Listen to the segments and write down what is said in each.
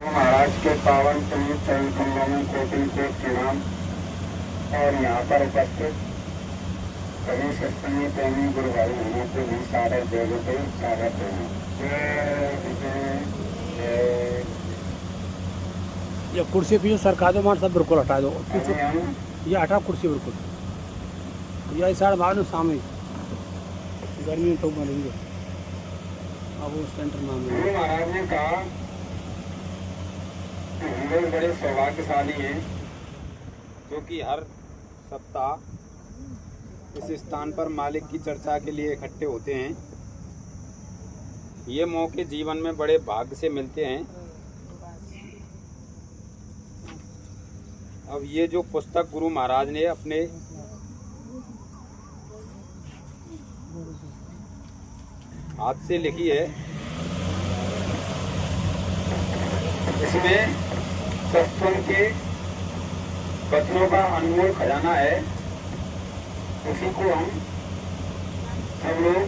महाराज के पावन पुण्य चरण कमलों में कोटि कोटि प्रणाम। और यहाँ पर उपस्थित सभी सत्संगी प्रेमी गुरु भाई बहनों को भी सादर जयते स्वागत है। ये कुर्सी पीछे सरका दो, मार सब बिल्कुल हटा दो। ये हटा कुर्सी बिल्कुल, ये साइड भाग सामने गर्मी तो बनेंगे। अब वो सेंटर नाम है। गुरु महाराज ने कहा हम लोग बड़े सौभाग्यशाली हैं जो कि हर सप्ताह इस स्थान पर मालिक की चर्चा के लिए इकट्ठे होते हैं। ये मौके जीवन में बड़े भाग्य से मिलते हैं। अब ये जो पुस्तक गुरु महाराज ने अपने हाथ से लिखी है, इसमें सत्संग के वचनों का अनमोल खजाना है। उसी को हम सब लोग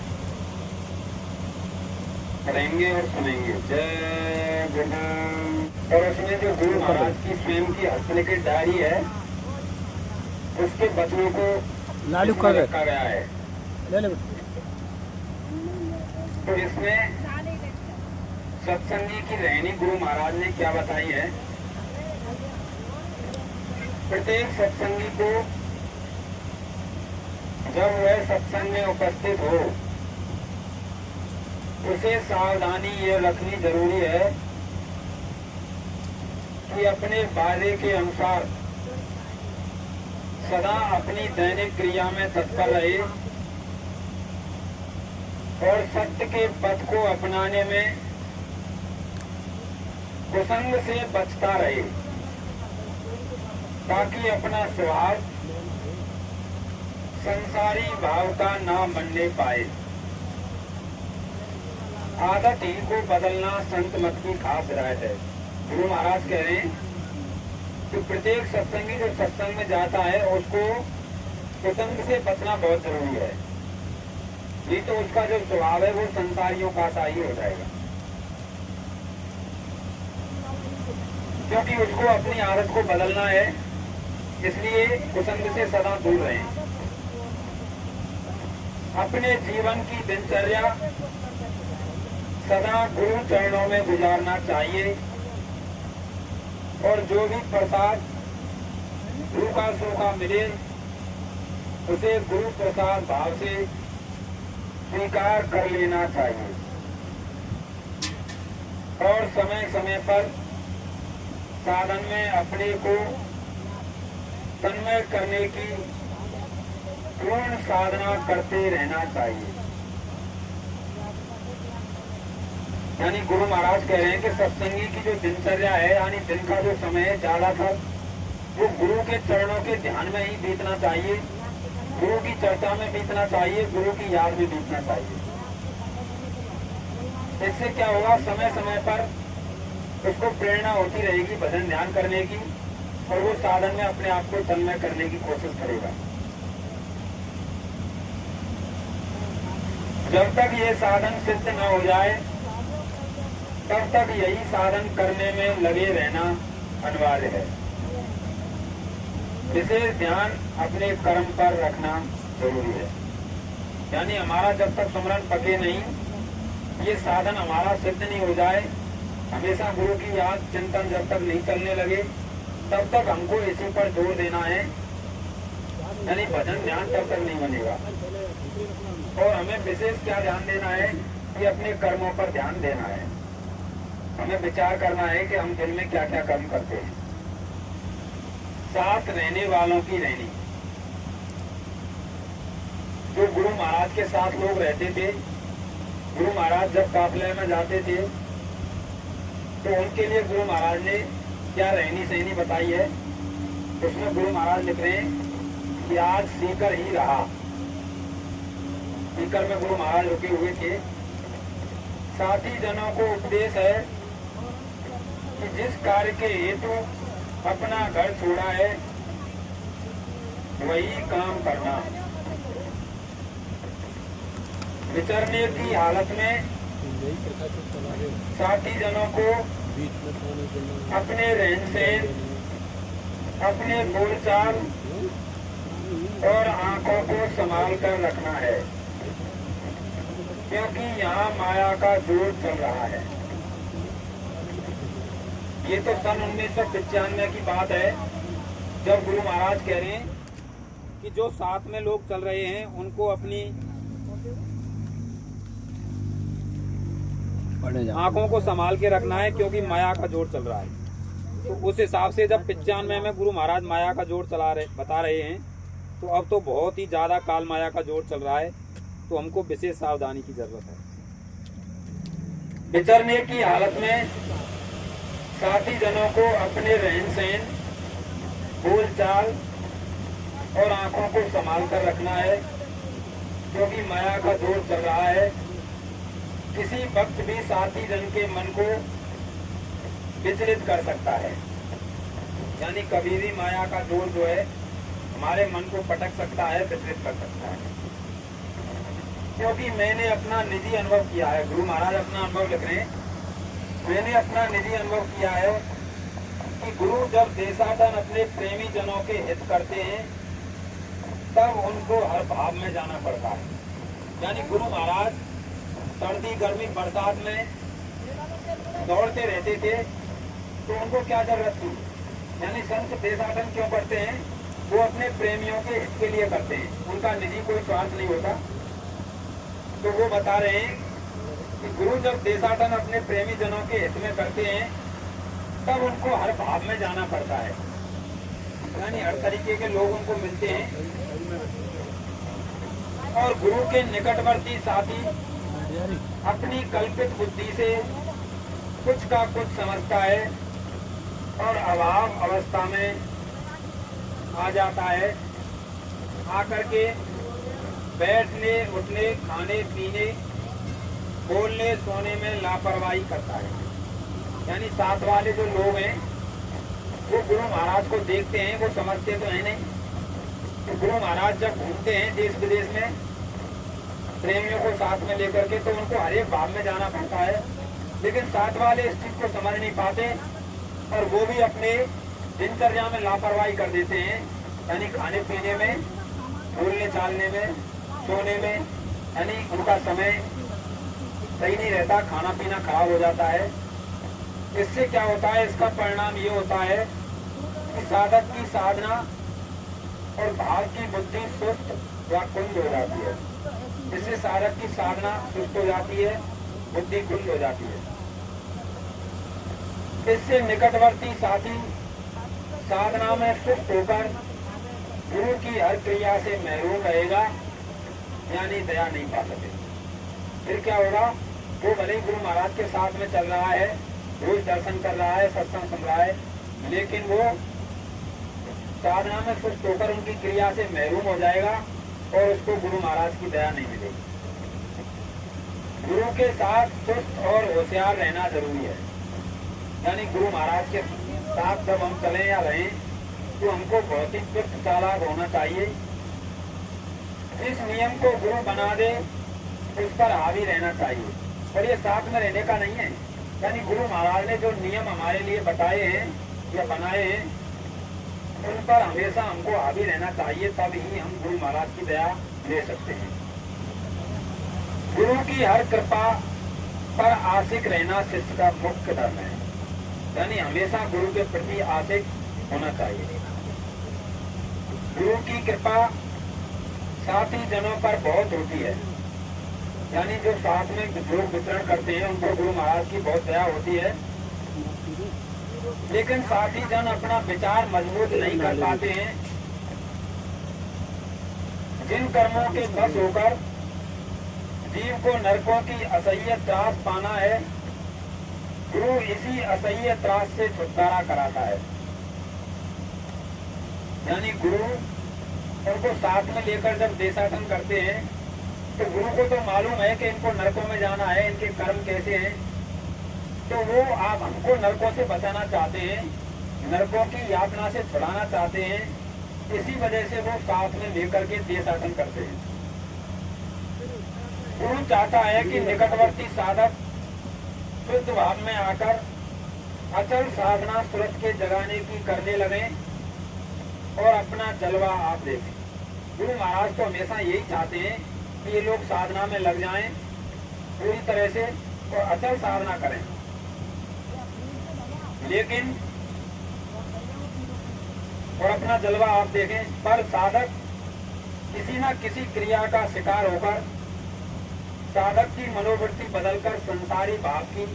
पढ़ेंगे और सुनेंगे। जय गुरु। और उसमें जो गुरु महाराज की स्वयं की हस्तलिखित डायरी है, उसके वचनों को लालू कर रखा गया है। तो इसमें सत्संगी की रहनी गुरु महाराज ने क्या बताई है। प्रत्येक सत्संगी को जब वह सत्संग में उपस्थित हो, उसे सावधानी ये रखनी जरूरी है कि अपने वादे के अनुसार सदा अपनी दैनिक क्रिया में तत्पर रहे और सत्य के पथ को अपनाने में कुसंग से बचता रहे, ताकि अपना स्वभाव संसारी भाव का ना बनने पाए। आदत ही को बदलना संत मत की खास हिदायत है। गुरु महाराज कह रहे हैं कि प्रत्येक सत्संगी जो सत्संग में जाता है उसको कुसंग से बचना बहुत जरूरी है। नहीं तो उसका जो स्वभाव है वो संसारियों का सा ही हो जाएगा, क्योंकि उसको अपनी आदत को बदलना है। इसलिए कुसंग से सदा दूर रहें। अपने जीवन की दिनचर्या सदा गुरु चरणों में गुजारना चाहिए और जो भी प्रसाद रूखा सूखा मिले उसे गुरु प्रसाद भाव से स्वीकार कर लेना चाहिए और समय समय पर साधन में अपने को तन्मय करने की पूर्ण साधना करते रहना चाहिए। यानी गुरु महाराज कह रहे हैं कि सत्संगी की जो दिनचर्या है, यानी दिन का जो समय है, ज्यादातर वो गुरु के चरणों के ध्यान में ही बीतना चाहिए, गुरु की चर्चा में बीतना चाहिए, गुरु की याद में बीतना चाहिए। इससे क्या होगा, समय समय पर उसको प्रेरणा होती रहेगी भजन ध्यान करने की और वो साधन में अपने आप को तन्मय करने की कोशिश करेगा। जब तक ये साधन सिद्ध न हो जाए तब तक यही साधन करने में लगे रहना अनिवार्य है। विशेष ध्यान अपने कर्म पर रखना जरूरी है। यानी हमारा जब तक स्मरण पके नहीं, ये साधन हमारा सिद्ध नहीं हो जाए, हमेशा गुरु की याद चिंतन जब तक नहीं चलने लगे, तब तक हमको इसी पर जोर देना है। यानी भजन ध्यान तब तक नहीं बनेगा। और हमें विशेष क्या ध्यान देना है कि अपने कर्मों पर ध्यान देना है। हमें विचार करना है कि हम दिन में क्या क्या कर्म करते हैं। साथ रहने वालों की रहनी। जो गुरु महाराज के साथ लोग रहते थे, गुरु महाराज जब काफले में जाते थे तो उनके लिए गुरु महाराज ने क्या रहनी सहनी बताई है। उसमें गुरु महाराज लिख रहे हैं कि आज सीकर ही रहा। सीकर में गुरु महाराज रुके हुए थे। साथी जनों को उपदेश है कि जिस कार्य के हेतु अपना घर छोड़ा है वही काम करना। विचरने की हालत में साथी जनों को अपने रहन सहन, अपने बोलचाल और आंखों को संभाल कर रखना है, क्योंकि यहाँ माया का जोर चल रहा है। ये तो सन 1995 की बात है, जब गुरु महाराज कह रहे हैं कि जो साथ में लोग चल रहे हैं उनको अपनी आंखों को संभाल के रखना है, क्योंकि माया का जोर चल रहा है। तो उस हिसाब से जब 95 में गुरु महाराज माया का जोर बता रहे हैं, तो अब तो बहुत ही ज्यादा काल माया का जोर चल रहा है, तो हमको विशेष सावधानी की जरूरत है। विचरने की हालत में साथी जनों को अपने रहन सहन, बोलचाल और आंखों को संभाल कर रखना है, क्योंकि माया का जोर चल रहा है। किसी वक्त भी साथी जन के मन को विचलित कर सकता है, यानी कभी भी माया का जोर जो है हमारे मन को पटक सकता है, विचलित कर सकता है। क्योंकि मैंने अपना निजी अनुभव किया है, गुरु महाराज अपना अनुभव लिख रहे हैं, मैंने अपना निजी अनुभव किया है कि गुरु जब देशाटन अपने प्रेमी जनों के हित करते हैं, तब उनको हर भाव में जाना पड़ता है। यानी गुरु महाराज सर्दी गर्मी बरसात में दौड़ते रहते थे, तो उनको क्या जरूरत थी? यानी संत देशाटन क्यों करते हैं? वो अपने प्रेमियों के हित के लिए करते हैं, उनका निजी कोई स्वार्थ नहीं होता। तो वो बता रहे हैं कि गुरु जब देशाटन अपने प्रेमी जनों के हित में करते हैं, तब उनको हर भाव में जाना पड़ता है, यानी हर तरीके के लोग उनको मिलते हैं। और गुरु के निकटवर्ती साथी अपनी कल्पित बुद्धि से कुछ का कुछ समझता है और अभाव अवस्था में आ जाता है, आकर के बैठने उठने, खाने पीने, बोलने सोने में लापरवाही करता है। यानी साथ वाले जो लोग हैं वो गुरु महाराज को देखते हैं, वो समझते तो है नहीं। तो गुरु महाराज जब घूमते हैं देश विदेश में प्रेमियों को साथ में लेकर के, तो उनको हर एक भाव में जाना पड़ता है, लेकिन साथ वाले इस चीज को समझ नहीं पाते और वो भी अपने दिनचर्या में लापरवाही कर देते हैं, यानी खाने पीने में, बोलने चालने में, सोने में, यानी उनका समय सही नहीं रहता, खाना पीना खराब हो जाता है। इससे क्या होता है? इसका परिणाम ये होता है कि साधक की साधना और भाव की बुद्धि सुस्त या कुंद हो जाती है। इससे साधक की साधना सुस्त हो जाती है, बुद्धि कुंद हो जाती है। इससे निकटवर्ती साथी साधना में सुस्त होकर गुरु की हर क्रिया से महरूम रहेगा, यानी दया नहीं पा सके। फिर क्या होगा? वो भले ही गुरु महाराज के साथ में चल रहा है, रोज दर्शन कर रहा है, सत्संग सुन रहा है, लेकिन वो साधना में सुस्त होकर उनकी क्रिया से महरूम हो जाएगा और उसको गुरु महाराज की दया नहीं मिलेगी। गुरु के साथ सुस्त और होशियार रहना जरूरी है। यानी गुरु महाराज के साथ जब हम चलें या रहें, तो हमको बहुत ही चुस्त चालाक होना चाहिए। इस नियम को गुरु बना दे, उस पर हावी रहना चाहिए, और ये साथ में रहने का नहीं है। यानी गुरु महाराज ने जो नियम हमारे लिए बताए हैं या बनाए हैं, उन पर हमेशा हमको हावी रहना चाहिए, तब ही हम गुरु महाराज की दया ले सकते हैं। गुरु की हर कृपा पर आशिक रहना शिष्य का मुख्य धर्म है। यानी हमेशा गुरु के प्रति आशिक होना चाहिए। गुरु की कृपा साथी जनों पर बहुत होती है, यानी जो साथ में लोग वितरण करते हैं उनको गुरु महाराज की बहुत दया होती है, लेकिन साथी जन अपना विचार मजबूत नहीं कर पाते हैं। जिन कर्मों के बस होकर जीव को नरकों की असह्य त्रास पाना है, गुरु इसी असह्य त्रास से छुटकारा कराता है। यानी गुरु उनको साथ में लेकर जब देशाटन करते हैं, तो गुरु को तो मालूम है कि इनको नरकों में जाना है, इनके कर्म कैसे हैं, तो वो आप हमको नरकों से बचाना चाहते हैं, नरकों की यातना से छुड़ाना चाहते हैं। इसी वजह से वो साथ में लेकर के देशाटन करते हैं। गुरु चाहता है कि निकटवर्ती साधक शुद्ध भाव में आकर अचल साधना सूरज के जगाने की करने लगे और अपना जलवा आप देखें। गुरु महाराज तो हमेशा यही चाहते हैं कि ये लोग साधना में लग जाएं पूरी तरह से और अचल साधना करें, लेकिन और अपना जलवा आप देखें। पर साधक किसी न किसी क्रिया का शिकार होकर साधक की मनोवृत्ति बदलकर संसारी भाव की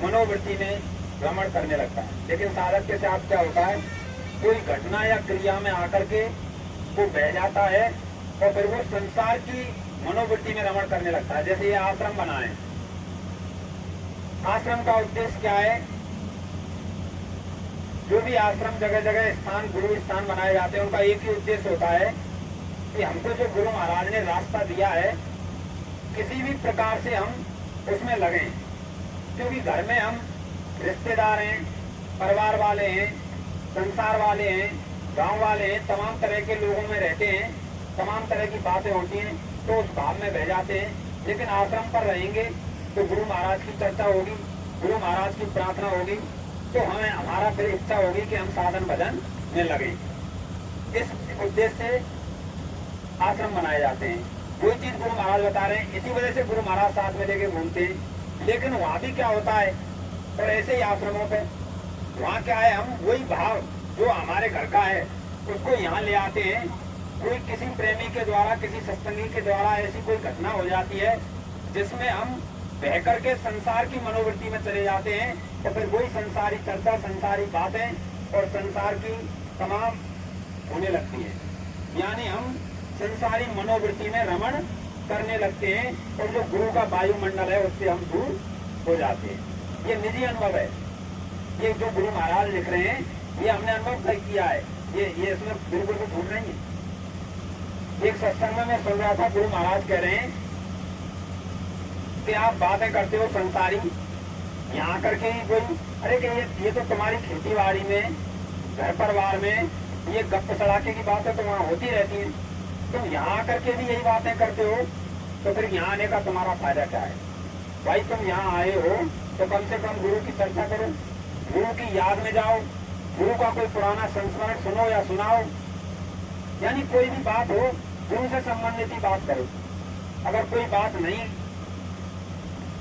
मनोवृत्ति में भ्रमण करने लगता है। लेकिन साधक के साथ क्या होता है, कोई घटना या क्रिया में आकर के वो बह जाता है और फिर वो संसार की मनोवृत्ति में रमण करने लगता है। जैसे ये आश्रम बना है, आश्रम का उद्देश्य क्या है? जो भी आश्रम जगह जगह स्थान गुरु स्थान बनाए जाते हैं उनका एक ही उद्देश्य होता है कि हमको जो गुरु महाराज ने रास्ता दिया है किसी भी प्रकार से हम उसमें लगें, क्योंकि घर में हम रिश्तेदार हैं, परिवार वाले हैं, संसार वाले हैं, गांव वाले हैं, तमाम तरह के लोगों में रहते हैं, तमाम तरह की बातें होती हैं तो उस भाव में बह जाते हैं। लेकिन आश्रम पर रहेंगे तो गुरु महाराज की चर्चा होगी, गुरु महाराज की प्रार्थना होगी, तो हमें हमारा फिर इच्छा होगी कि हम साधन भजन में लगे। इस उद्देश्य से आश्रम बनाए जाते हैं। कोई चीज गुरु महाराज बता रहे हैं, इसी वजह से गुरु महाराज साथ में लेके घूमते हैं। लेकिन वहाँ भी क्या होता है, और ऐसे ही आश्रमों पे वहाँ क्या है, हम वही भाव जो हमारे घर का है उसको यहाँ ले आते हैं। कोई किसी प्रेमी के द्वारा, किसी सत्संगी के द्वारा ऐसी कोई घटना हो जाती है जिसमें हम बह करके संसार की मनोवृत्ति में चले जाते हैं, तो फिर वही संसारी चर्चा, संसारी बातें और संसार की तमाम होने लगती है। यानी हम संसारी मनोवृत्ति में रमण करने लगते हैं और जो गुरु का वायुमंडल है उससे हम दूर हो जाते हैं। ये निजी अनुभव है, ये जो गुरु महाराज लिख रहे हैं ये हमने अनुभव किया है, ये इसमें बिल्कुल भी झूठ नहीं है। एक सत्संग में मैं सुन रहा था, गुरु महाराज कह रहे हैं कि आप बातें करते हो संसारी, यहाँ करके ही कोई अरे कि ये तो तुम्हारी खेती बाड़ी में, घर परिवार में ये गप सड़ाके की बातें तो वहाँ होती रहती हैं, तुम यहाँ करके भी यही बातें करते हो, तो फिर यहाँ आने का तुम्हारा फायदा क्या है? भाई तुम यहाँ आए हो तो कम से कम गुरु की चर्चा करो, गुरु की याद में जाओ, गुरु का कोई पुराना संस्मरण सुनो या सुनाओ, यानी कोई भी बात हो गुरु से संबंधित ही बात करो। अगर कोई बात नहीं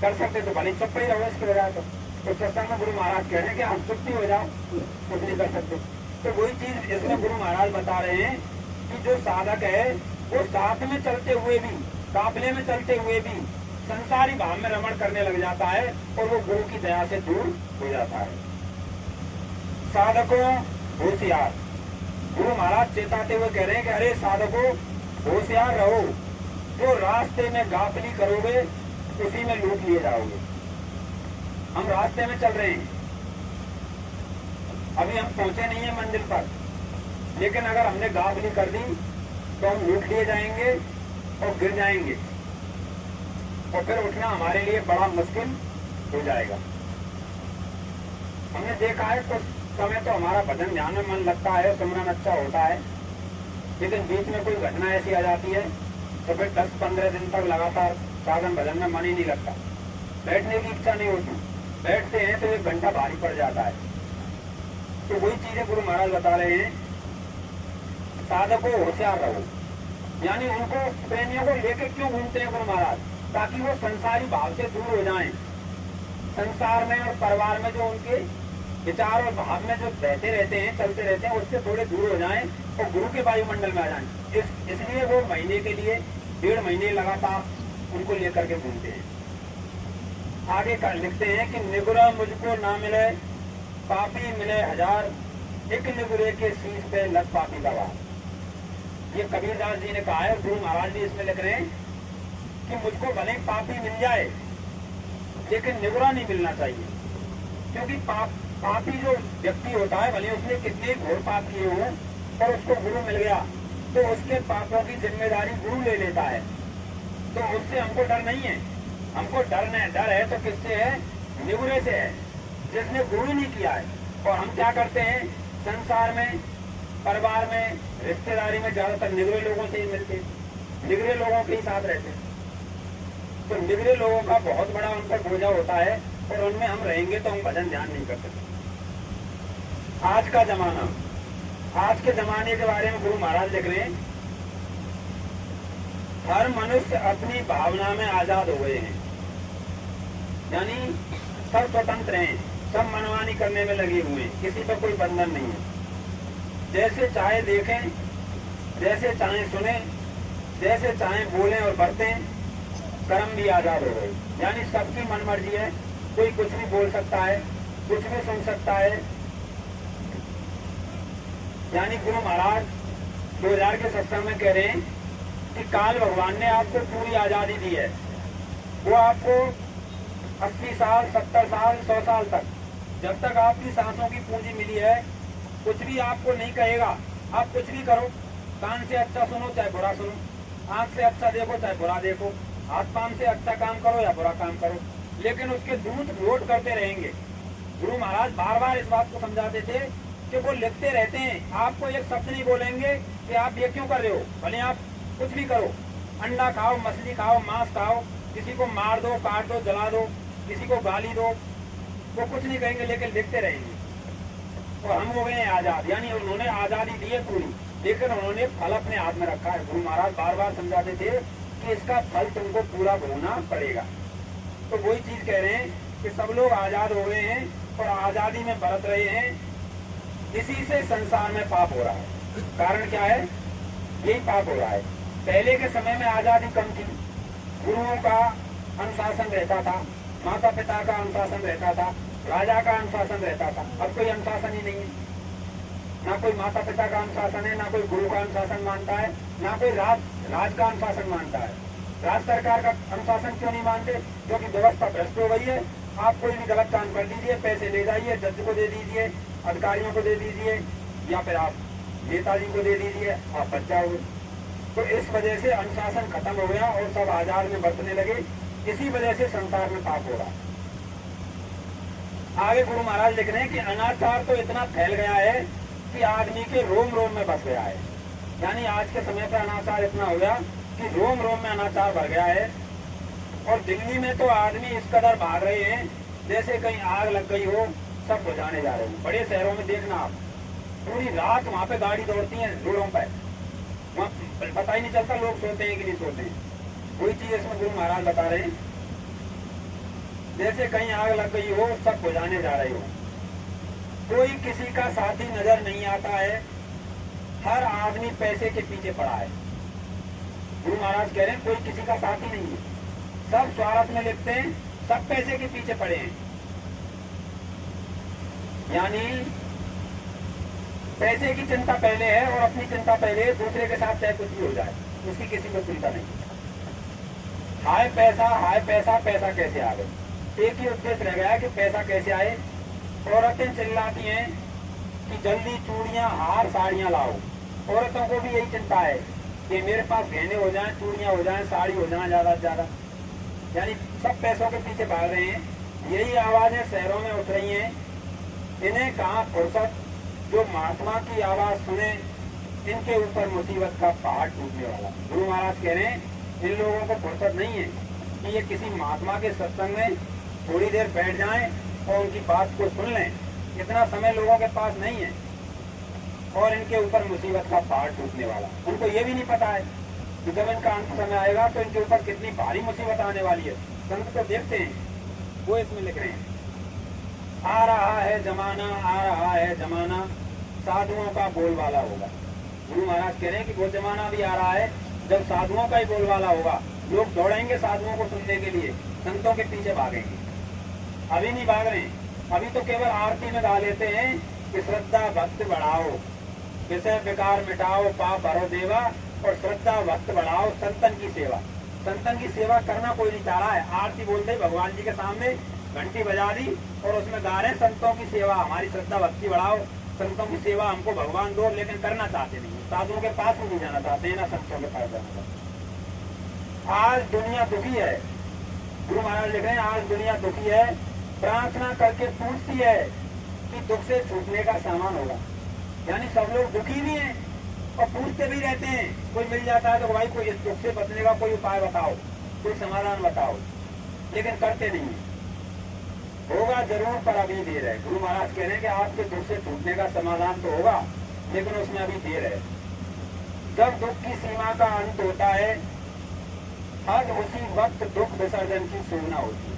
कर सकते तो भले चुप ही रहो इसके बजाय। तो सत्संग में गुरु महाराज कह रहे हैं कि हम चुप ही हो जाओ, कुछ नहीं कर सकते। तो वही चीज इसमें गुरु महाराज बता रहे हैं कि जो साधक है वो साथ में चलते हुए भी, काफिले में चलते हुए भी संसारी भाव में रमण करने लग जाता है और वो गुरु की दया से दूर हो जाता है। साधकों होशियार, गुरु महाराज चेताते हुए कह रहे हैं कि अरे साधकों होशियार रहो, जो रास्ते में गाफिली करोगे उसी में लूट लिए जाओगे। हम रास्ते में चल रहे हैं, अभी हम पहुंचे नहीं है मंजिल पर, लेकिन अगर हमने गाफिली कर दी तो हम लूट लिए जाएंगे और गिर जाएंगे और फिर उठना हमारे लिए बड़ा मुश्किल हो जाएगा। हमने देखा है कुछ समय तो हमारा भजन ध्यान में मन लगता है, सुमरन अच्छा होता है, लेकिन बीच में कोई घटना ऐसी आ जाती है तो फिर 10-15 दिन तक लगातार साधन भजन में मन ही नहीं लगता, बैठने की इच्छा नहीं होती, बैठते हैं तो 1 घंटा भारी पड़ जाता है। तो वही चीजें गुरु महाराज बता रहे हैं, साधकों होशियार रहो, यानी उनको प्रेमियों को लेकर क्यों घूमते हैं गुरु महाराज, ताकि वो संसारी भाव से दूर हो जाएं, संसार में और परिवार में जो उनके विचार और भाव में जो बहते रहते हैं, चलते रहते हैं, उससे थोड़े दूर हो जाएं और गुरु के वायुमंडल में आ जाएं। इसलिए वो महीने के लिए 1.5 महीने लगातार उनको लेकर के घूमते हैं। आगे कर लिखते हैं कि निगुरा मुझको ना मिले, पापी मिले 1000, एक निगुरे के शीश पे लग पापी का वार। ये कबीरदास जी ने कहा है, गुरु महाराज भी इसमें लिख रहे हैं कि मुझको भले पापी मिल जाए लेकिन निगुरा नहीं मिलना चाहिए, क्योंकि पापी जो व्यक्ति होता है भले उसने कितने घोर पाप किए हों और उसको गुरु मिल गया तो उसके पापों की जिम्मेदारी गुरु ले लेता है। तो उससे हमको डर नहीं है, हमको डर है तो किससे है? निगुरे से है, जिसने गुरु नहीं किया है। और हम क्या करते हैं, संसार में, परिवार में, रिश्तेदारी में ज्यादातर निगुरे लोगों से ही मिलते, निगुरे लोगों के ही साथ रहते हैं। तो निगुरे लोगों का बहुत बड़ा उन पर बोझा होता है और उनमें हम रहेंगे तो हम भजन ध्यान नहीं कर सकते। आज का जमाना, आज के जमाने के बारे में गुरु महाराज लिख रहे हैं, हर मनुष्य अपनी भावना में आजाद हो गए हैं, यानी सब स्वतंत्र हैं, सब मनमानी करने में लगे हुए हैं, किसी पर कोई बंधन नहीं है। जैसे चाहे देखें, जैसे चाहे सुने, जैसे चाहे बोलें और बरतें, कर्म भी आजाद हो गए, यानी सबकी मनमर्जी है, कोई कुछ भी बोल सकता है, कुछ भी सुन सकता है। यानी गुरु महाराज 2000 के सत्संग में कह रहे हैं कि काल भगवान ने आपको पूरी आजादी दी है। वो आपको 80 साल, 70 साल, 100 साल तक, जब तक आपकी सांसों की पूंजी मिली है, कुछ भी आपको नहीं कहेगा। आप कुछ भी करो, कान से अच्छा सुनो चाहे बुरा सुनो, आंख से अच्छा देखो चाहे बुरा देखो, हाथ पांव से अच्छा काम करो या बुरा काम करो, लेकिन उसके दूत वोट करते रहेंगे। गुरु महाराज बार बार इस बात को समझाते थे कि वो लिखते रहते हैं, आपको एक शब्द नहीं बोलेंगे कि आप ये क्यों कर रहे हो, भले आप कुछ भी करो, अंडा खाओ, मछली खाओ, मांस खाओ, किसी को मार दो, काट दो, जला दो, किसी को गाली दो, वो कुछ नहीं कहेंगे, लेकिन लिखते रहेंगे। और हम हो गए हैं आजाद, यानी उन्होंने आजादी दी है पूरी, लेकिन उन्होंने फल अपने हाथ में रखा है। गुरु महाराज बार बार समझाते थे कि इसका फल तुमको पूरा भोगना पड़ेगा। तो वही चीज कह रहे हैं कि सब लोग आजाद हो गए हैं और आजादी में बरत रहे हैं, इसी से संसार में पाप हो रहा है। कारण क्या है? यही पाप हो रहा है। पहले के समय में आजादी कम थी, गुरुओं का अनुशासन रहता था, माता पिता का अनुशासन रहता था, राजा का अनुशासन रहता था। अब कोई अनुशासन ही नहीं है, ना कोई माता पिता का अनुशासन है, ना कोई गुरु का अनुशासन मानता है, ना कोई राज का अनुशासन मानता है। राज्य सरकार का अनुशासन क्यों नहीं मानते? क्योंकि व्यवस्था भ्रष्ट हो गई है। आप कोई भी गलत काम कर दीजिए, पैसे ले जाइए, जज को दे दीजिए, अधिकारियों को दे दीजिए, या फिर आप नेताजी को दे दीजिए, आप बच जाओगे। तो इस वजह से अनुशासन खत्म हो गया और सब आजाद में बरतने लगे, इसी वजह से संसार में पाप हो रहा। आगे गुरु महाराज लिख रहे हैं कि अनाचार तो इतना फैल गया है कि आदमी के रोम रोम में बस गया है। यानी आज के समय पर अनाचार इतना हो गया कि रोम रोम में अनाचार भर गया है। और दिल्ली में तो आदमी इस कदर भाग रहे हैं जैसे कहीं आग लग गई हो, सब बुझाने जा रहे हैं। बड़े शहरों में देखना आप, पूरी रात वहाँ पे गाड़ी दौड़ती है रोडों पर, वहाँ पता ही नहीं चलता लोग सोते हैं कि नहीं सोते हैं। कोई चीज इसमें गुरु महाराज बता रहे हैं, जैसे कहीं आग लग गई हो, सब बुझाने जा रहे हो। कोई किसी का साथी नजर नहीं आता है, हर आदमी पैसे के पीछे पड़ा है। गुरु महाराज कह रहे हैं कोई किसी का साथी नहीं है, सब स्वार्थ में लिखते हैं, सब पैसे के पीछे पड़े हैं। यानी पैसे की चिंता पहले है और अपनी चिंता पहले है, दूसरे के साथ चाहे कुछ भी हो जाए उसकी किसी को चिंता नहीं। हाय पैसा, पैसा कैसे आ गए, एक ही उद्देश्य रह गया कि पैसा कैसे आए। औरतें चिल्लाती हैं कि जल्दी चूड़ियां, हार, साड़ियां लाओ। औरतों को भी यही चिंता है कि मेरे पास गहने हो जाएं, चूड़ियां हो जाएं, साड़ी हो जाए ज्यादा से ज्यादा। यानी सब पैसों के पीछे भाग रहे हैं। यही आवाजें शहरों में उठ रही हैं। इन्हें कहाँ फुर्सत, जो महात्मा की आवाज सुने, इनके ऊपर मुसीबत का पहाड़ टूटने वाला। गुरु महाराज कह रहे हैं इन लोगों को फुर्सत नहीं है कि ये किसी महात्मा के सत्संग में थोड़ी देर बैठ जाएं और उनकी बात को सुन लें। इतना समय लोगों के पास नहीं है और इनके ऊपर मुसीबत का पहाड़ टूटने वाला। उनको ये भी नहीं पता है कि जब इनका अंत समय आएगा तो इनके ऊपर कितनी भारी मुसीबत आने वाली है। संत तो देखते हैं, वो इसमें लिख रहे हैं, आ रहा है जमाना, आ रहा है जमाना, साधुओं का बोलबाला होगा। गुरु महाराज कह रहे हैं कि वो जमाना भी आ रहा है जब साधुओं का ही बोलबाला होगा। लोग दौड़ेंगे साधुओं को सुनने के लिए, संतों के पीछे भागेंगे। अभी नहीं भाग रहे, अभी तो केवल आरती में गा लेते हैं कि श्रद्धा भक्त बढ़ाओ, विषय विकार मिटाओ, पाप भरो देवा, और श्रद्धा भक्त बढ़ाओ, संतन की सेवा। संतन की सेवा करना कोई नहीं चाह रहा है। आरती बोलते ही भगवान जी के सामने घंटी बजा दी और उसमें गा रहे संतों की सेवा, हमारी श्रद्धा भक्ति बढ़ाओ, संतों की सेवा हमको भगवान दो, लेकिन करना चाहते नहीं। साधुओं के पास भी नहीं जाना चाहते, ना संतों के पास जाना चाहते। आज दुनिया दुखी है, गुरु महाराज लिख रहे हैं आज दुनिया दुखी है, प्रार्थना करके पूछती है कि दुख से छूटने का सामान होगा। यानी सब लोग दुखी भी हैं और पूछते भी रहते हैं। कोई मिल जाता है तो भाई कोई इस दुख से बचने का कोई उपाय बताओ, कोई समाधान बताओ, लेकिन करते नहीं है। होगा जरूर पर अभी देर है। गुरु महाराज कह रहे हैं कि आपके दुख से टूटने का समाधान तो होगा, लेकिन उसमें अभी देर है। जब दुख की सीमा का अंत होता है, आज उसी वक्त दुख विसर्जन की सूचना होती है।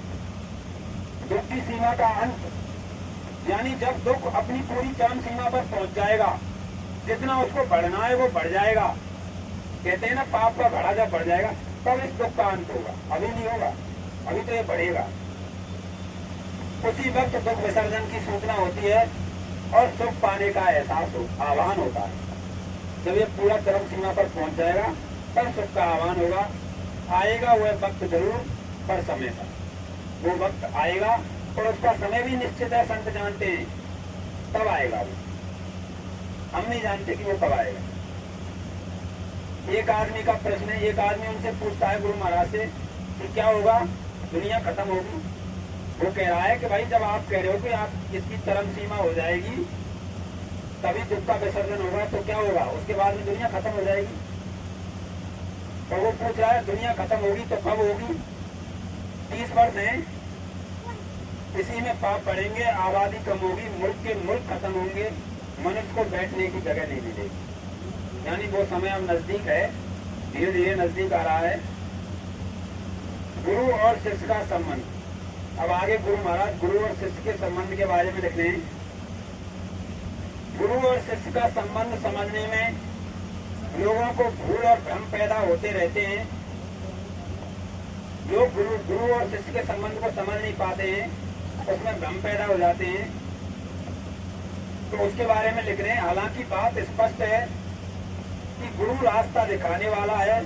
दुख की सीमा का अंत यानी जब दुख अपनी पूरी चरम सीमा पर पहुंच जाएगा, जितना उसको बढ़ना है वो बढ़ जाएगा। कहते हैं ना, पाप का घड़ा जब बढ़ जाएगा तब इस दुख का अंत होगा, अभी नहीं होगा, अभी तो ये बढ़ेगा। उसी वक्त दुख विसर्जन की सूचना होती है और सुख पाने का एहसास आह्वान होता है। जब ये पूरा चरम सीमा पर पहुंच जाएगा तब सुख का आह्वान होगा। आएगा वह वक्त जरूर, पर समय का वो वक्त आएगा और उसका समय भी निश्चित है। संत जानते हैं तब आएगा वो, हम नहीं जानते कि वो कब आएगा। एक आदमी का प्रश्न है, एक आदमी उनसे पूछता है गुरु महाराज से कि क्या होगा, दुनिया खत्म होगी। वो कह रहा है कि भाई जब आप कह रहे हो कि आप इसकी चरम सीमा हो जाएगी तभी दुख का विसर्जन होगा, तो क्या होगा, उसके बाद में दुनिया खत्म हो जाएगी। और वो पूछ रहा है दुनिया खत्म होगी तो कब होगी? 30 वर्ष हैं, इसी में पाप बढ़ेंगे, आबादी कम होगी, मुल्क के मुल्क खत्म होंगे, मनुष्य को बैठने की जगह नहीं मिलेगी। यानी वो समय अब नजदीक है, धीरे धीरे नजदीक आ रहा है। गुरु और शिष्य का संबंध। अब आगे गुरु महाराज गुरु और शिष्य के संबंध के बारे में लिख रहे हैं। गुरु और शिष्य का संबंध समझने में लोगों को भूल और भ्रम पैदा होते रहते हैं। लोग गुरु और शिष्य के संबंध को समझ नहीं पाते हैं, उसमें भ्रम पैदा हो जाते हैं। तो उसके बारे में लिख रहे हैं। हालांकि बात स्पष्ट है कि गुरु रास्ता दिखाने वाला है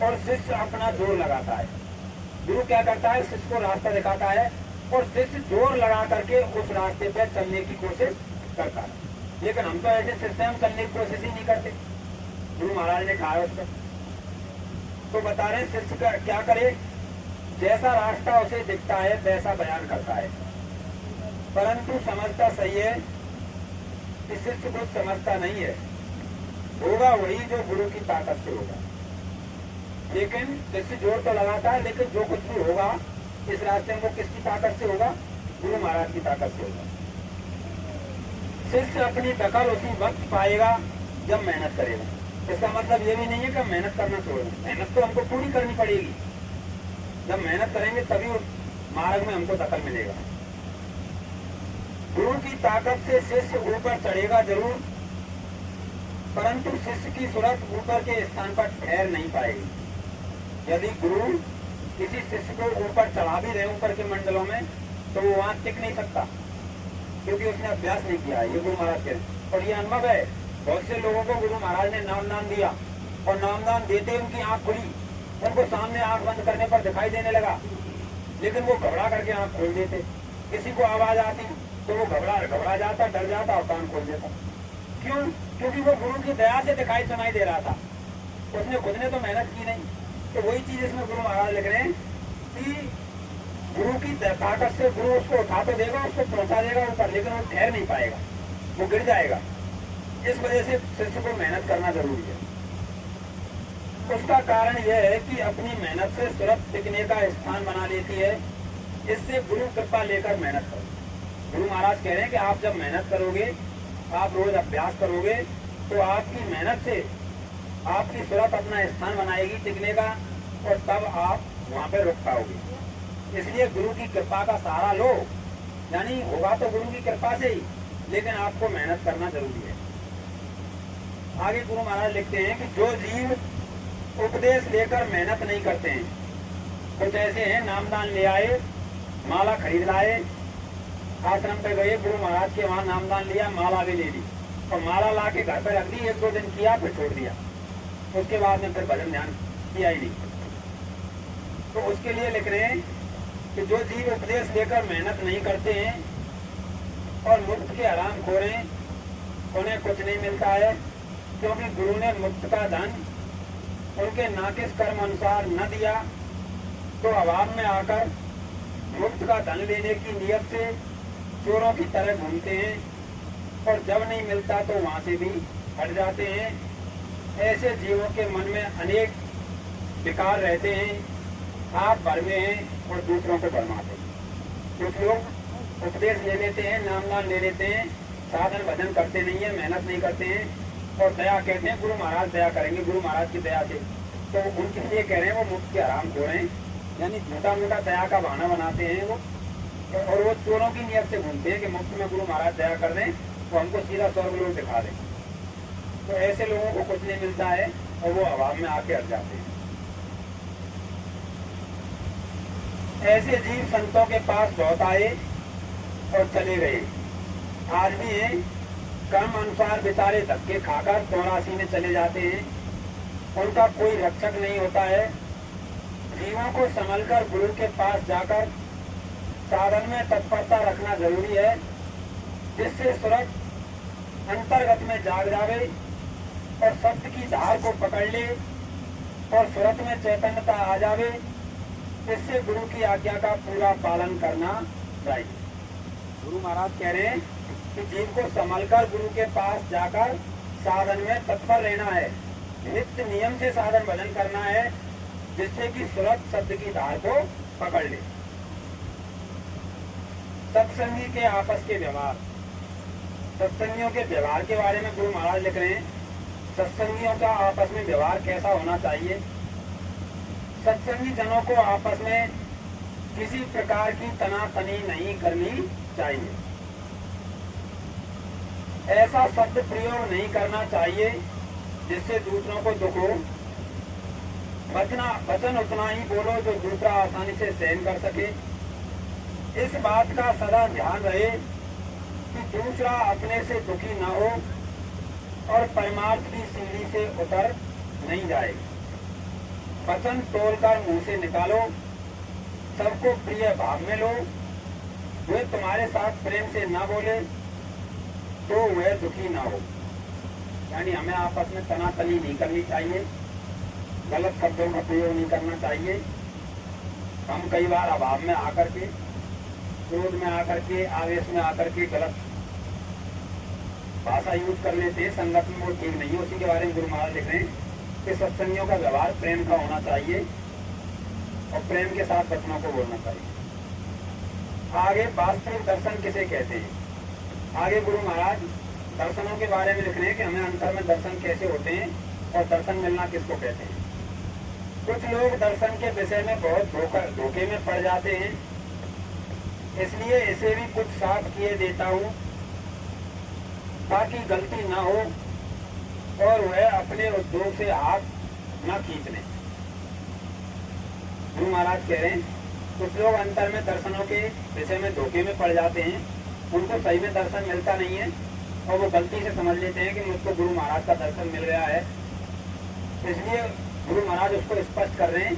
और शिष्य अपना जोर लगाता है। गुरु क्या करता है, शिष्य को रास्ता दिखाता है और शिष्य जोर लगा करके उस रास्ते पर चलने की कोशिश करता है। लेकिन हम तो ऐसे शिष्य हम चलने की कोशिश ही नहीं करते। गुरु महाराज ने कहा उस पर तो बता रहे शिष्य का क्या करे, जैसा रास्ता उसे दिखता है वैसा बयान करता है, परंतु समझता सही है कि शिष्य कुछ समझता नहीं है। होगा वही जो गुरु की ताकत से होगा। लेकिन शिष्य जोर तो लगाता है, लेकिन जो कुछ भी होगा इस रास्ते में वो किसकी ताकत से होगा? गुरु महाराज की ताकत से होगा। शिष्य अपनी दखल उसी वक्त पाएगा जब मेहनत करेगा। इसका मतलब ये भी नहीं है कि मेहनत करना छोड़ दें, मेहनत तो हमको पूरी करनी पड़ेगी। जब मेहनत करेंगे तभी उस मार्ग में हमको दखल मिलेगा। गुरु की ताकत से शिष्य ऊपर चढ़ेगा जरूर, परंतु शिष्य की सूरत ऊपर के स्थान पर ठहर नहीं पाएगी। यदि गुरु किसी शिष्य को ऊपर चढ़ा भी रहे ऊपर के मंडलों में, तो वो वहां टिक नहीं सकता, क्योंकि उसने अभ्यास नहीं किया है। ये गुरु महाराज के और ये अनुभव है। बहुत से लोगों को गुरु महाराज ने नामदान दिया और नामदान देते उनकी आंख खुली, उनको सामने आंख बंद करने पर दिखाई देने लगा, लेकिन वो घबरा करके आंख खोल देते। किसी को आवाज आती तो वो घबरा जाता, डर जाता और कान खोल देता। क्यों? क्योंकि वो गुरु की दया से दिखाई सुनाई दे रहा था, उसने खुद ने तो मेहनत की नहीं। तो वही चीज इसमें गुरु महाराज लिख रहे हैं कि गुरु की ताकत से गुरु उसको उठा तो देगा, उसको पहुंचा देगा ऊपर, लेकिन वो ठहर नहीं पाएगा, वो गिर जाएगा। इस वजह से शिष्य को मेहनत करना जरूरी है। उसका कारण यह है कि अपनी मेहनत से सूरत टिकने का स्थान बना लेती है। इससे गुरु कृपा लेकर मेहनत करो। गुरु महाराज कह रहे हैं कि आप जब मेहनत करोगे, आप रोज अभ्यास करोगे, तो आपकी मेहनत से आपकी सूरत अपना स्थान बनाएगी टिकने का, और तब आप वहाँ पे रुक पाओगे। इसलिए गुरु की कृपा का सहारा लो। यानी होगा तो गुरु की कृपा से ही, लेकिन आपको मेहनत करना जरूरी है। आगे गुरु महाराज लिखते हैं कि जो जीव उपदेश लेकर मेहनत नहीं करते हैं, कुछ ऐसे हैं नामदान ले आए, माला खरीद लाए, आश्रम पे गए, गुरु महाराज के वहां नामदान लिया, माला भी ले ली और माला ला के घर पर रख दी, 1-2 दिन किया फिर छोड़ दिया, उसके बाद में फिर भजन ध्यान किया ही नहीं। तो उसके लिए लिख रहे हैं कि जो जीव उपदेश लेकर मेहनत नहीं करते हैं और मुक्त के आराम खोरे, उन्हें कुछ नहीं मिलता है, क्योंकि गुरु ने मुक्त का धन उनके नाकिस कर्म अनुसार न दिया, तो अभाव में आकर मुक्त का धन लेने की नियत से चोरों की तरह घूमते हैं और जब नहीं मिलता तो वहां से भी हट जाते हैं। ऐसे जीवों के मन में अनेक विकार रहते हैं, आप भरमे हैं और दूसरों को भरमाते हैं। कुछ लोग उपदेश ले लेते हैं, नाम दान ले लेते हैं, साधन भजन करते नहीं है, मेहनत नहीं करते हैं और दया कहते हैं गुरु महाराज दया करेंगे, गुरु महाराज की दया से। तो उनके लिए कह रहे हैं वो मुफ्त के आराम खो रहे हैं, यानी मोटा मोटा दया का बहाना बनाते हैं वो, और वो चोरों की नियत से घूमते हैं कि मुफ्त में गुरु महाराज दया कर दें तो हमको सीधा स्वर्ग लोक दिखा दें। तो ऐसे लोगों को कुछ नहीं मिलता है और वो अभाव में आके अट जाते हैं। ऐसे जीव संतों के पास बहुत आए और चले गए, आज भी हैं, कर्म अनुसार बेचारे धक्के खाकर 84 में चले जाते हैं, उनका कोई रक्षक नहीं होता है। जीवों को संभलकर गुरु के पास जाकर साधन में तत्परता रखना जरूरी है, जिससे सूरत अंतर्गत में जाग जावे और सत्य की धार को पकड़ ले और सूरत में चैतन्यता आ जावे। इससे गुरु की आज्ञा का पूरा पालन करना चाहिए। गुरु महाराज कह रहे हैं कि जीव को संभलकर गुरु के पास जाकर साधन में तत्पर रहना है, नित्य नियम से साधन भजन करना है, जिससे कि सूरत सत्य की धार को पकड़ ले। सत्संगी के आपस के व्यवहार, सत्संगियों के व्यवहार के बारे में गुरु महाराज लिख रहे हैं। सत्संगियों का आपस में व्यवहार कैसा होना चाहिए? सत्संगी जनों को आपस में किसी प्रकार की तनातनी नहीं करनी चाहिए, ऐसा शब्द प्रयोग नहीं करना चाहिए जिससे दूसरों को दुख हो। वचन उतना ही बोलो जो दूसरा आसानी से सहन कर सके। इस बात का सदा ध्यान रहे कि दूसरा अपने से दुखी न हो और परमार्थ की सीढ़ी से उतर नहीं जाए। वचन तोलकर मुंह से निकालो, सबको प्रिय भाव में लो। वे तुम्हारे साथ प्रेम से न बोले तो वह दुखी ना हो। यानी हमें आपस में तनातनी नहीं करनी चाहिए, गलत शब्दों का प्रयोग नहीं करना चाहिए। हम कई बार अभाव में आकर के, क्रोध में आकर के, आवेश में आकर के गलत भाषा यूज कर लेते हैं, संगत में वो ठीक नहीं है। उसी के बारे में गुरु महाराज लिख रहे हैं कि सत्संगियों का व्यवहार प्रेम का होना चाहिए और प्रेम के साथ वचनों को बोलना चाहिए। आगे वास्तविक दर्शन किसे कहते हैं? आगे गुरु महाराज दर्शनों के बारे में लिख रहे हैं कि हमें अंतर में दर्शन कैसे होते हैं और दर्शन मिलना किसको कहते हैं। कुछ लोग दर्शन के विषय में बहुत धोखे में पड़ जाते हैं, इसलिए इसे भी कुछ साफ किए देता हूँ ताकि गलती न हो और वह अपने उद्योग से हाथ न खींच लें। गुरु महाराज कह रहे हैं कुछ लोग अंतर में दर्शनों के विषय में धोखे में पड़ जाते हैं, उनको सही में दर्शन मिलता नहीं है और वो गलती से समझ लेते हैं कि मुझको गुरु महाराज का दर्शन मिल गया है। इसलिए गुरु महाराज उसको स्पष्ट कर रहे हैं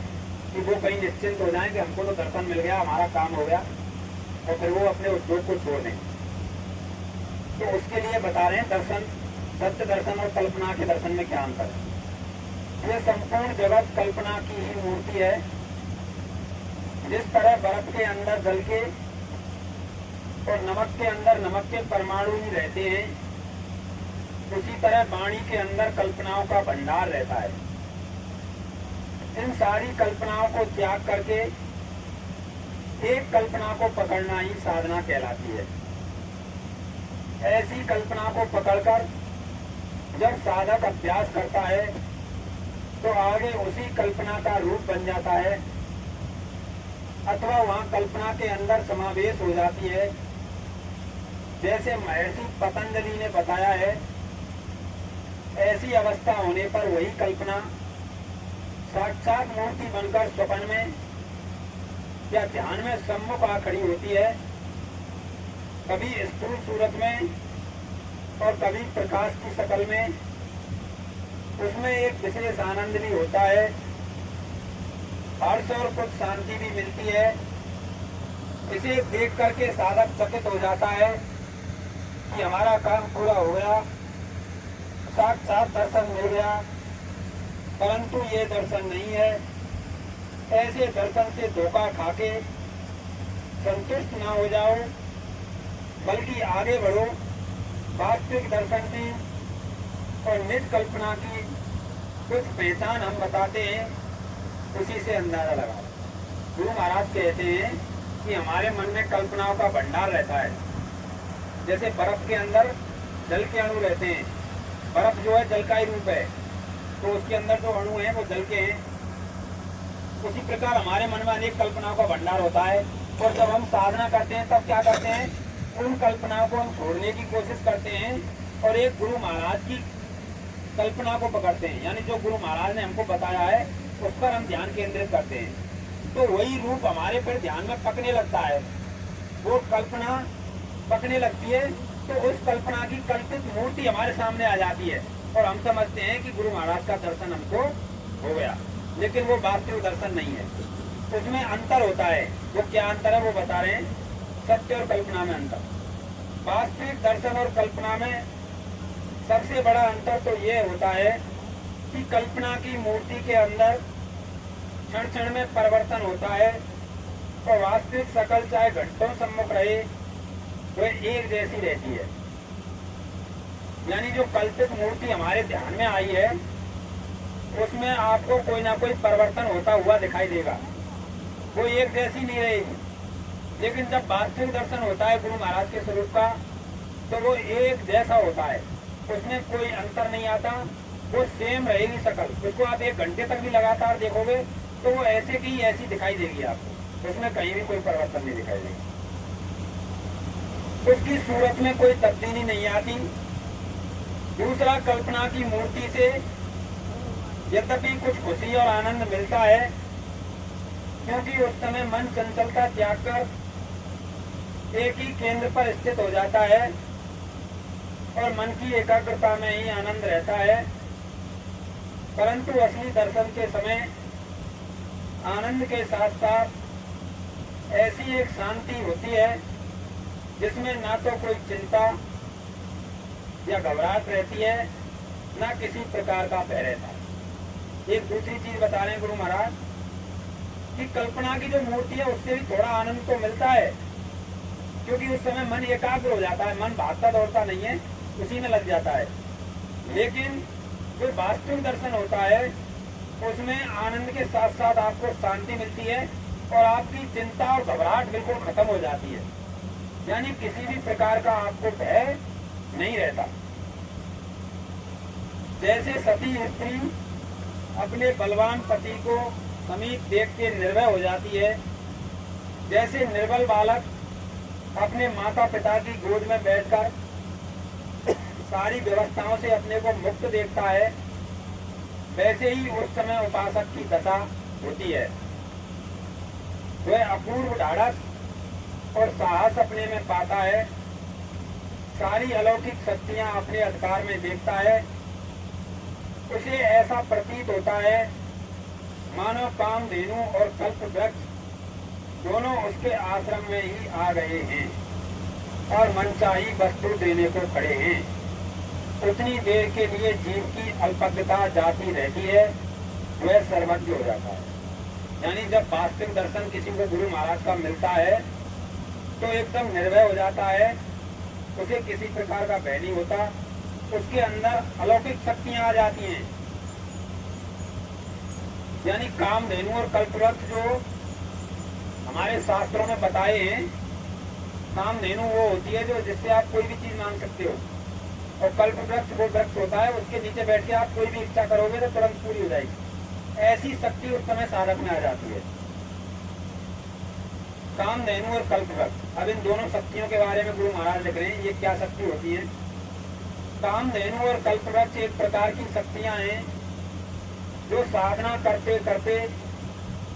कि वो कहीं निश्चिंत हो जाएं कि हमको तो दर्शन मिल गया, हमारा काम हो गया, और फिर वो अपने उद्योग को छोड़ दें। तो उसके लिए बता रहे हैं दर्शन, सत्य दर्शन और कल्पना के दर्शन में क्या अंतर है। ये संपूर्ण जगत कल्पना की ही मूर्ति है। जिस तरह बर्फ के अंदर जल के और नमक के अंदर नमक के परमाणु ही रहते हैं, उसी तरह वाणी के अंदर कल्पनाओं का भंडार रहता है। इन सारी कल्पनाओं को त्याग करके एक कल्पना को पकड़ना ही साधना कहलाती है। ऐसी कल्पना को पकड़कर जब साधक अभ्यास करता है तो आगे उसी कल्पना का रूप बन जाता है अथवा वहाँ कल्पना के अंदर समावेश हो जाती है। जैसे महर्षि पतंजलि ने बताया है, ऐसी अवस्था होने पर वही कल्पना साक्षात मूर्ति बनकर स्वप्न में या ध्यान में सम्मुख आ खड़ी होती है, कभी स्थूल सूरत में और कभी प्रकाश की शक्ल में। उसमें एक विशेष आनंद भी होता है, हर्ष और कुछ शांति भी मिलती है। इसे देख करके साधक चकित हो जाता है कि हमारा काम पूरा हो गया, साक्षात दर्शन मिल गया। परंतु ये दर्शन नहीं है। ऐसे दर्शन से धोखा खाके संतुष्ट ना हो जाओ, बल्कि आगे बढ़ो। वास्तविक दर्शन की और निज कल्पना की कुछ पहचान हम बताते हैं, उसी से अंदाजा लगाओ। गुरु महाराज कहते हैं कि हमारे मन में कल्पनाओं का भंडार रहता है। जैसे बर्फ के अंदर जल के अणु रहते हैं, बर्फ जो है जल का ही रूप है, तो उसके अंदर जो अणु हैं वो जल के हैं। उसी प्रकार हमारे मन में अनेक कल्पनाओं का भंडार होता है, और जब हम साधना करते हैं तब क्या करते हैं, उन कल्पनाओं को हम छोड़ने की कोशिश करते हैं और एक गुरु महाराज की कल्पना को पकड़ते हैं, यानी जो गुरु महाराज ने हमको बताया है उस पर हम ध्यान केंद्रित करते हैं। तो वही रूप हमारे पर ध्यान में पकने लगता है, वो कल्पना पकने लगती है, तो उस कल्पना की कल्पित मूर्ति हमारे सामने आ जाती है और हम समझते हैं कि गुरु महाराज का दर्शन हमको हो गया, लेकिन वो वास्तविक दर्शन नहीं है। उसमें अंतर होता है। वो क्या अंतर है वो बता रहे हैं, सत्य और कल्पना में अंतर। वास्तविक दर्शन और कल्पना में सबसे बड़ा अंतर तो ये होता है कि कल्पना की मूर्ति के अंदर क्षण क्षण में परिवर्तन होता है और वास्तविक शकल चाहे घंटों सम्मुख रहे वह एक जैसी रहती है। यानी जो कल्पित मूर्ति हमारे ध्यान में आई है उसमें आपको कोई ना कोई परिवर्तन होता हुआ दिखाई देगा, वो एक जैसी नहीं रहेगी। लेकिन जब वास्तविक दर्शन होता है गुरु महाराज के स्वरूप का तो वो एक जैसा होता है, उसमें कोई अंतर नहीं आता, वो सेम रहेगी शकल। उसको आप 1 घंटे तक भी लगातार देखोगे तो वो ऐसे की ऐसी दिखाई देगी आपको, उसमें कहीं भी कोई परिवर्तन नहीं दिखाई देगा। उसकी सूरत में कोई तब्दीली नहीं आती। दूसरा, कल्पना की मूर्ति से यद्यपि कुछ खुशी और आनंद मिलता है, क्योंकि उस समय मन चंचलता त्याग कर एक ही केंद्र पर स्थित हो जाता है और मन की एकाग्रता में ही आनंद रहता है। परंतु असली दर्शन के समय आनंद के साथ साथ ऐसी एक शांति होती है जिसमें ना तो कोई चिंता या घबराहट रहती है, ना किसी प्रकार का भय रहता है। एक दूसरी चीज बता रहे हैं गुरु महाराज कि कल्पना की जो मूर्ति है उससे भी थोड़ा आनंद तो मिलता है, क्योंकि उस समय मन एकाग्र हो जाता है, मन भागता दौड़ता नहीं है, उसी में लग जाता है। लेकिन जो वास्तविक दर्शन होता है उसमें आनंद के साथ साथ आपको शांति मिलती है और आपकी चिंता और घबराहट बिल्कुल खत्म हो जाती है, यानी किसी भी प्रकार का आपको भय नहीं रहता। जैसे सती स्त्री अपने बलवान पति को समीप देख के निर्भय हो जाती है, जैसे निर्बल बालक अपने माता पिता की गोद में बैठकर सारी व्यवस्थाओं से अपने को मुक्त देखता है, वैसे ही उस समय उपासक की दशा होती है। वह अपूर्व ढाढ़स और साहस अपने में पाता है, सारी अलौकिक शक्तियां अपने अधिकार में देखता है। उसे ऐसा प्रतीत होता है मानो कामधेनु और कल्प वृक्ष दोनों उसके आश्रम में ही आ गए हैं और मनचाही वस्तु देने को खड़े हैं। उतनी देर के लिए जीव की अल्पज्ञता जाती रहती है, वह सर्वज्ञ हो जाता है। यानी जब वास्तविक दर्शन किसी को गुरु महाराज का मिलता है तो एकदम निर्भय हो जाता है, उसे किसी प्रकार का भय नहीं होता, उसके अंदर अलौकिक शक्तियां आ जाती हैं। यानी कामधेनु और कल्पवृक्ष जो हमारे शास्त्रों में बताए हैं, कामधेनु वो होती है जो जिससे आप कोई भी चीज मांग सकते हो, और कल्पवृक्ष वो वृक्ष होता है उसके नीचे बैठ के आप कोई भी इच्छा करोगे तो तुरंत पूरी हो जाएगी। ऐसी शक्ति उस समय साधक में आ जाती है, कामधेनु और कल्पवृक्ष। अब इन दोनों शक्तियों के बारे में गुरु महाराज लिख रहे हैं, ये क्या शक्ति होती है। कामधेनु और कल्पवृक्ष एक प्रकार की शक्तियां हैं जो साधना करते करते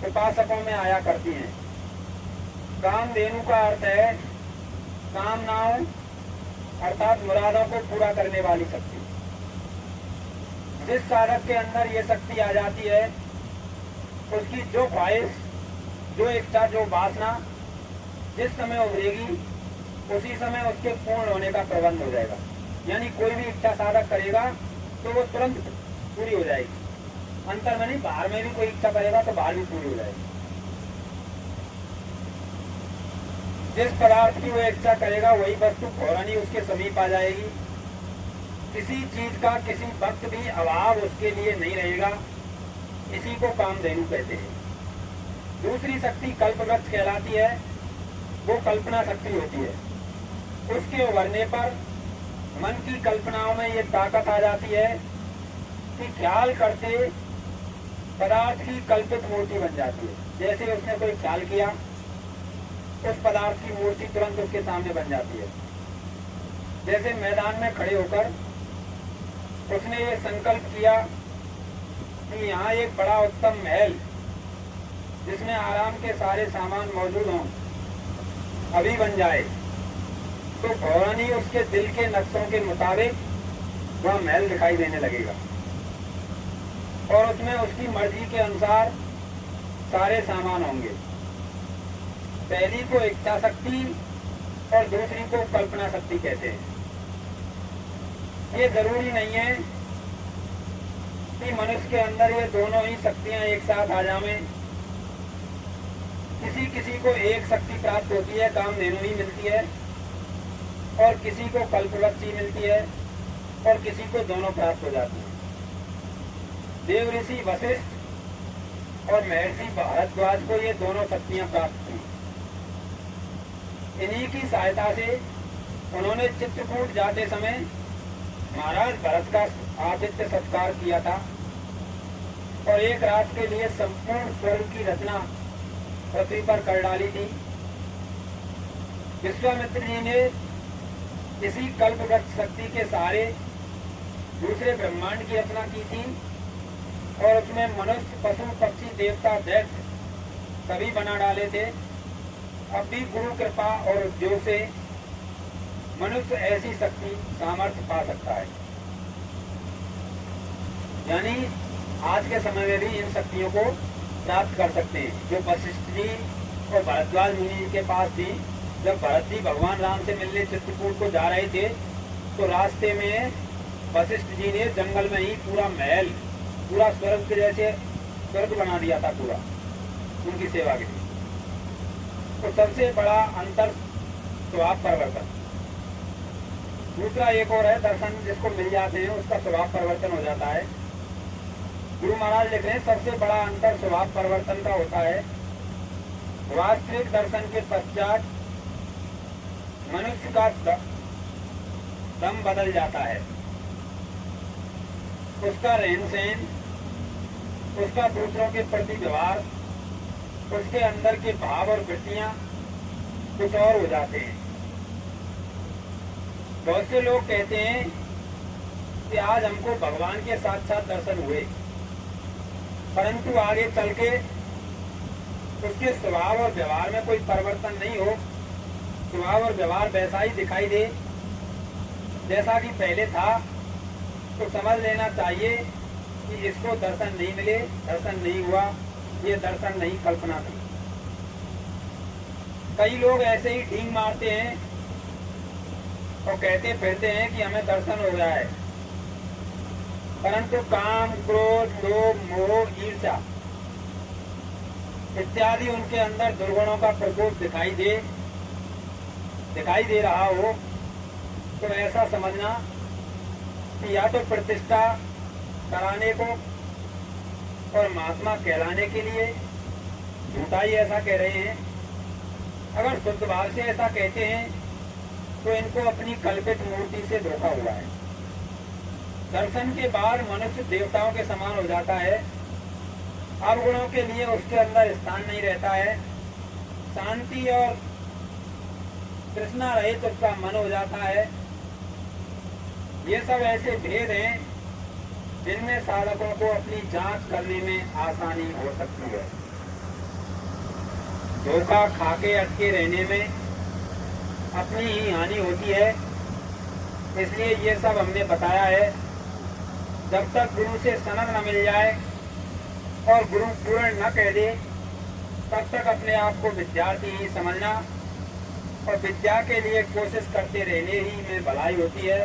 उपासकों में आया करती हैं। कामधेनु का अर्थ है कामनाओं अर्थात मुरादों को पूरा करने वाली शक्ति। जिस साधक के अंदर ये शक्ति आ जाती है उसकी जो ख्वाहिश, जो इच्छा, जो वासना जिस समय उभरेगी उसी समय उसके पूर्ण होने का प्रबंध हो जाएगा। यानी कोई भी इच्छा साधक करेगा तो वो तुरंत पूरी हो जाएगी। अंतर में नहीं, बाहर में भी कोई इच्छा करेगा तो बाहर भी पूरी हो जाएगी। जिस पदार्थ की वो इच्छा करेगा वही वस्तु फौरन ही उसके समीप आ जाएगी। किसी चीज का किसी वक्त भी अभाव उसके लिए नहीं रहेगा। इसी को कामधेनु कहते हैं। दूसरी शक्ति कल्पवृक्ष कहलाती है। वो कल्पना शक्ति होती है। उसके उभरने पर मन की कल्पनाओं में ये ताकत आ जाती है कि ख्याल करते पदार्थ की कल्पित मूर्ति बन जाती है। जैसे उसने कोई ख्याल किया, उस पदार्थ की मूर्ति तुरंत उसके सामने बन जाती है। जैसे मैदान में खड़े होकर उसने ये संकल्प किया कि यहाँ एक बड़ा उत्तम महल जिसमें आराम के सारे सामान मौजूद हों अभी बन जाए, तो फौरन ही उसके दिल के नक्शों के मुताबिक वह महल दिखाई देने लगेगा और उसमें उसकी मर्जी के अनुसार सारे सामान होंगे। पहली को इच्छा शक्ति और दूसरी को कल्पना शक्ति कहते हैं। ये जरूरी नहीं है कि मनुष्य के अंदर ये दोनों ही शक्तियां एक साथ आ जावें। किसी किसी को एक शक्ति प्राप्त होती है, कामधेनु ही मिलती है, और किसी को कल्पवृक्षी मिलती है, और किसी को दोनों प्राप्त हो जाती है। देव ऋषि वशिष्ठ और महर्षि भारद्वाज को ये दोनों शक्तियां प्राप्त हुई। इन्हीं की सहायता से उन्होंने चित्रकूट जाते समय महाराज भरत का आतिथ्य सत्कार किया था और एक रात के लिए संपूर्ण स्वर्ग की रचना पृथ्वी पर कर डाली थी। विश्वामित्र जी ने इसी कल्पवृक्ष शक्ति के सहारे दूसरे ब्रह्मांड की रचना की थी और उसमें मनुष्य, पशु, पक्षी, देवता, दैत्य सभी बना डाले थे। अब भी गुरु कृपा और उद्योग से मनुष्य ऐसी शक्ति सामर्थ्य पा सकता है। यानी आज के समय में भी इन शक्तियों को प्राप्त कर सकते हैं, जो वशिष्ठ जी और भारद्वाज मुनि जी के पास थी। जब भरत जी भगवान राम से मिलने चित्रकूट को जा रहे थे तो रास्ते में वशिष्ठ जी ने जंगल में ही पूरा महल, पूरा स्वर्ग के जैसे स्वर्ग बना दिया था पूरा उनकी सेवा के लिए। तो सबसे बड़ा अंतर स्वभाव परिवर्तन। दूसरा एक और है, दर्शन जिसको मिल जाते हैं उसका स्वभाव परिवर्तन हो जाता है। गुरु महाराज लिख रहे हैं सबसे बड़ा अंतर स्वभाव परिवर्तन का होता है। वास्तविक दर्शन के पश्चात मनुष्य का दम बदल जाता है, उसका रहन सहन, उसका दूसरों के प्रति व्यवहार, उसके अंदर के भाव और वृत्तियां कुछ और हो जाते हैं। बहुत से लोग कहते हैं कि आज हमको भगवान के साक्षात दर्शन हुए, परंतु आगे चल के उसके स्वभाव और व्यवहार में कोई परिवर्तन नहीं हो, स्वभाव और व्यवहार वैसा ही दिखाई दे जैसा कि पहले था, तो समझ लेना चाहिए कि इसको दर्शन नहीं मिले, दर्शन नहीं हुआ, ये दर्शन नहीं, कल्पना थी। कई लोग ऐसे ही ढींग मारते हैं और कहते फिरते हैं कि हमें दर्शन हो गया है, परंतु काम, क्रोध, लोभ, मोह, ईर्ष्या इत्यादि उनके अंदर दुर्गुणों का प्रकोप दिखाई दे रहा हो तो ऐसा समझना कि या तो प्रतिष्ठा कराने को और महात्मा कहलाने के लिए झूठा ही ऐसा कह रहे हैं। अगर शुद्ध भाव से ऐसा कहते हैं तो इनको अपनी कल्पित मूर्ति से धोखा हुआ है। दर्शन के बाद मनुष्य देवताओं के समान हो जाता है। अवगुणों के लिए उसके अंदर स्थान नहीं रहता है। शांति और तृष्णा रहित उसका मन हो जाता है। ये सब ऐसे भेद हैं जिनमें साधकों को अपनी जांच करने में आसानी हो सकती है। धोखा खाके अटके रहने में अपनी ही हानि होती है। इसलिए ये सब हमने बताया है। जब तक गुरु से सनद न मिल जाए और गुरु पूर्ण न कह दे, तब तक अपने आप को विद्यार्थी ही समझना और विद्या के लिए कोशिश करते रहने ही में भलाई होती है।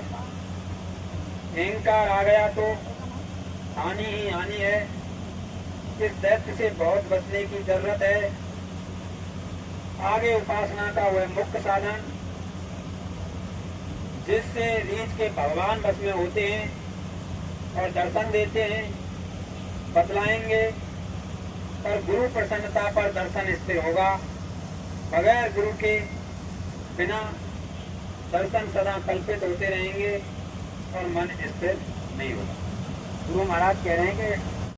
अहंकार आ गया तो हानि ही हानि है। इस दैत्य से बहुत बचने की जरूरत है। आगे उपासना का वह मुख्य साधन जिससे रीछ के भगवान बस में होते हैं और दर्शन देते हैं, बतलाएंगे, और गुरु प्रसन्नता पर दर्शन स्थिर होगा। बगैर गुरु के बिना दर्शन सदा कल्पित होते रहेंगे और मन स्थिर नहीं होगा। गुरु महाराज कह रहे हैं कि